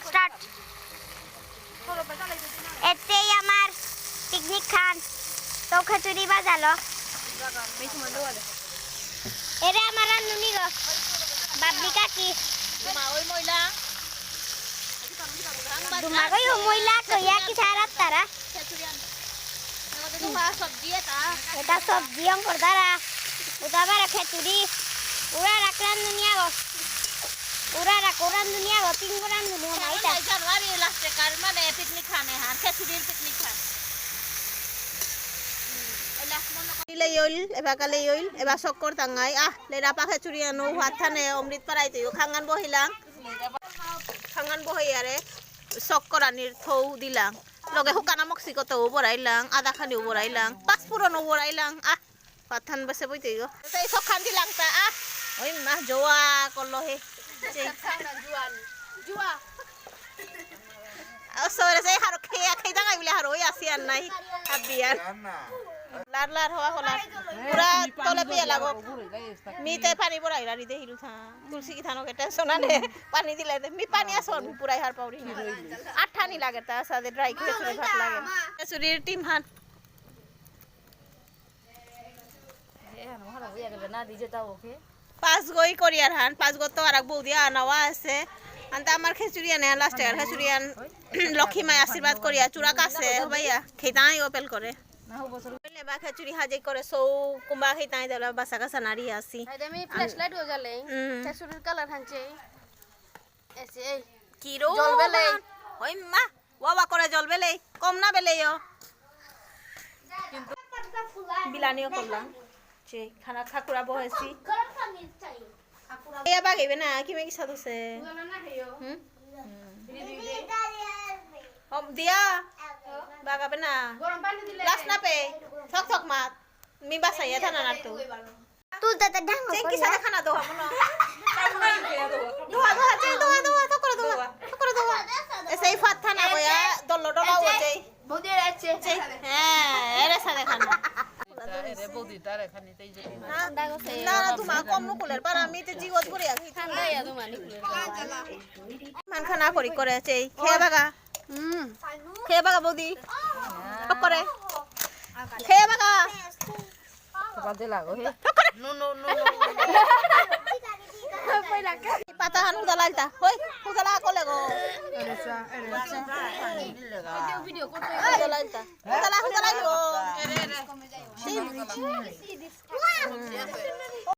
start এতেই আমার picnic খান তো খিচুড়ি বাজালো এরে আমার রান্নুনি গো বাবলি কাকি দুমাগই মহিলা কইয়া কি সারাত তারা এটা সবজি অঙ্কর দ্বারা উদাবার খিচুড়ি উড়া রাখলাম দুনিয়া গো উড়া রাখলাম দুনিয়া গো পিঙ্গরাম দুনিয়া মাইটা জানুয়ারি লাস্টে কার মানে পিকনিক খানে হার খিচুড়ির পিকনিক খান এবার চক্কর টাঙাই লেরা পাখে চুরি আনো হাত থানে অমৃত পারাই তুই খাঙ্গান বহিলাম খাঙ্গান বহি আরে চক্কর আনির থৌ দিলাম লগে শুকানা মক্সিকোতেও বড়াইলাম আদা খানিও বড়াইলাম পাঁচপুরনও বড়াইলাম হাত থান বেসে বই তুই এই সব খান দিলাম তা ওই মা জোয়া করলো হে সরে যাই হারো খেয়া খেয়ে দাঙাই বলে হারো ওই আসি আর নাই বিয়ার লার লার হওয়া হলা পুরা তলে পিয়া লাগো মিতে পানি পড়াই রাড়ি দে হিলু থা তুলসী কি থানো কেটে সোনা নে পানি দিলে মি পানি আসন পুরাই হার পাউরি আঠানি লাগে তা সাদে ড্রাই খিচুড়ি ভাত লাগে খিচুড়ির টিম হাত পাঁচ গই করিয়ার হান পাঁচ গো তো আর বউ দিয়া আনাওয়া আছে আনতে আমার খিচুড়ি আনে লাস্টে আর খিচুড়ি আন লক্ষ্মী মায় আশীর্বাদ করিয়া চূড়া কাছে ভাইয়া খেতাই ওপেল করে বা খিচুড়ি হাজি করে সৌ কুম্বা খেতাই দিলা বাসা কাছা নাড়ি আসি আমি ফ্ল্যাশ লাইট হয়ে গেলে খিচুড়ির কালার হানছে এসে এই কি রো জলবেলে ওই মা ওয়া করে জলবেলে কম না বেলেও কিন্তু বিলানিও করলাম যে খানা খাকুরা বহেছি এয়া বাগিবে না কি মেকি সাদছে দিয়া বাগাবে না লাস না পে থক থক মাত মি বাসাইয়া থানা না তো তুই তো ঢাং কি সাথে খানা দো আমনো দোয়া দোয়া চে দোয়া দোয়া থক করে দোয়া এসে ফাত থানা গয়া দল্লো ডলা ওচে বৌদি আছে হ্যাঁ এরে সাথে খানা এরে বৌদি তার এখানে তাই যে না না তোমা কম নকুলের পার আমি তে জিগত করে আছি ঠান্ডা ইয়া তো মানি মান খানা করি করে আছে খেয়ে বাগা খেয়ে বাগা বৌদি করে খেয়ে বাগা বাজে লাগো হে নো নো নো পাতা হান উদা লাগতা হই উদা লাগা কলে গো ভিডিও করতে উদা লাগতা উদা লাগো এরে এরে